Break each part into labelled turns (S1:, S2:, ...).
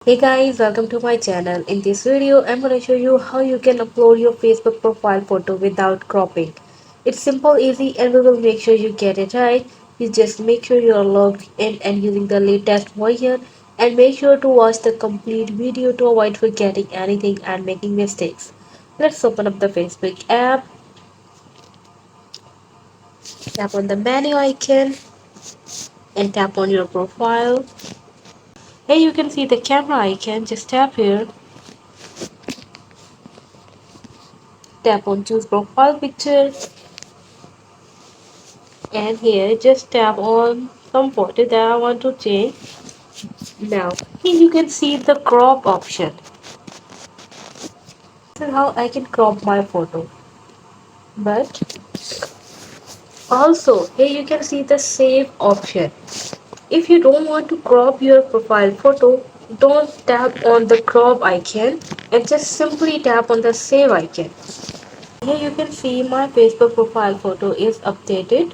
S1: Hey guys, welcome to my channel. In this video, I'm going to show you how you can upload your Facebook profile photo without cropping. It's simple, easy, and we will make sure you get it right. You just make sure you are logged in and using the latest version, and make sure to watch the complete video to avoid forgetting anything and making mistakes. Let's open up the Facebook app, tap on the menu icon, and tap on your profile. Here you can see the camera icon. Just tap here, tap on choose profile picture, and here just tap on some photo that I want to change. Now here you can see the crop option. This is how I can crop my photo. But also here you can see the save option. If you don't want to crop your profile photo, don't tap on the crop icon and just simply tap on the save icon. Here you can see my Facebook profile photo is updated,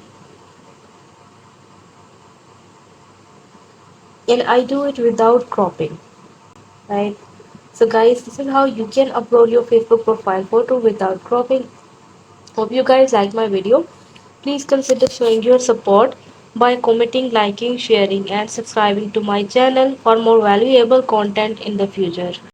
S1: and I do it without cropping, right? So guys, this is how you can upload your Facebook profile photo without cropping. Hope you guys like my video. Please consider showing your support by commenting, liking, sharing and subscribing to my channel for more valuable content in the future.